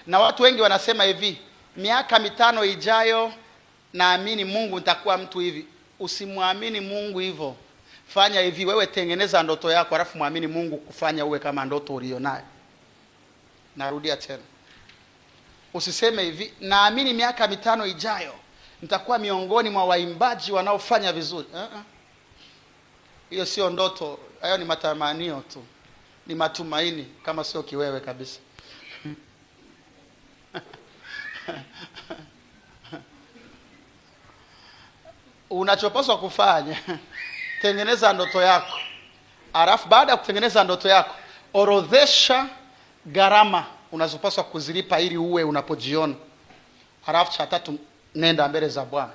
Na watu wengi wanasema hivi, miaka 5 ijayo naamini Mungu nitakuwa mtu hivi. Usimwamini Mungu hivyo. Fanya hivi, wewe tengeneza ndoto yako alafu muamini Mungu kufanya uwe kama ndoto ulionayo. Narudia tena. Usiseme hivi, naamini miaka 5 ijayo nitakuwa miongoni mwa waimbaji wanaofanya vizuri. Hiyo sio ndoto, hayo ni matamanio tu. Ni matumaini kama sio kiwewe kabisa. Unachopaswa kufanya, tengeneza ndoto yako. Alafu baada ya kutengeneza ndoto yako, orodhesha gharama unazopaswa kuzilipa ili uwe unapojiona. Alafu cha 3, nenda mbele za Bwana.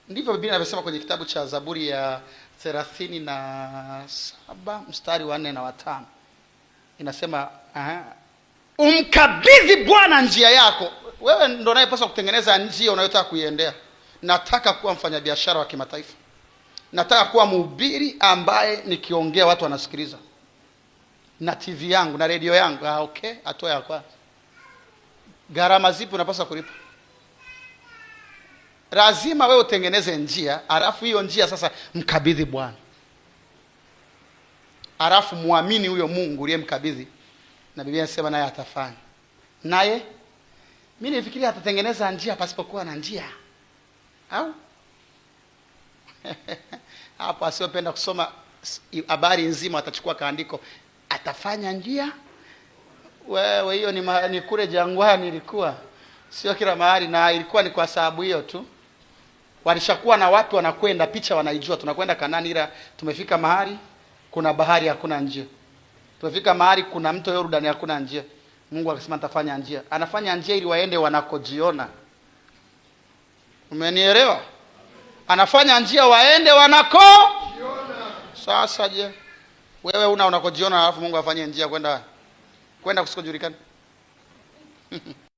Ndivyo Biblia inasema kwenye kitabu cha Zaburi ya 37 mstari wa 4 na wa 5. Inasema umkabidhi Bwana njia yako. Wewe ndio unayepaswa kutengeneza njia unayotaka kuiendea. Nataka kuwa mfanyabiashara wa kimataifa. Nataka kuwa mhubiri ambaye nikiongea watu wanasikiliza. Na TV yangu na radio yangu. Okay, hatua ya kwanza. Gharama zipi unapaswa kulipa? Lazima wewe utengeneze njia, alafu hiyo njia sasa mkabidhi Bwana. Alafu muamini huyo Mungu uliyemkabidhi. Na Biblia inasema naye atafanya. Naye mimi nifikiria atatengeneza njia pasipokuwa na njia. Au? Hapo asiopenda kusoma habari nzima atachukua kaandiko, atafanya njia. Wewe hiyo ni kule jangwani ilikuwa. Sio kila mahali, na ilikuwa ni kwa sababu hiyo tu. Walishakuwa na watu wanakwenda, picha wanaijua, tunakwenda Kanaani, ila tumefika mahali kuna bahari hakuna njia. Tumefika mahali kuna mto Yordani hakuna njia. Mungu akasema atafanya njia. Anafanya njia ili waende wanakojiona. Umenielewa? Anafanya njia waende wanakojiona. Sasa je, wewe unakojiona alafu Mungu afanye njia kwenda kusikojulikana?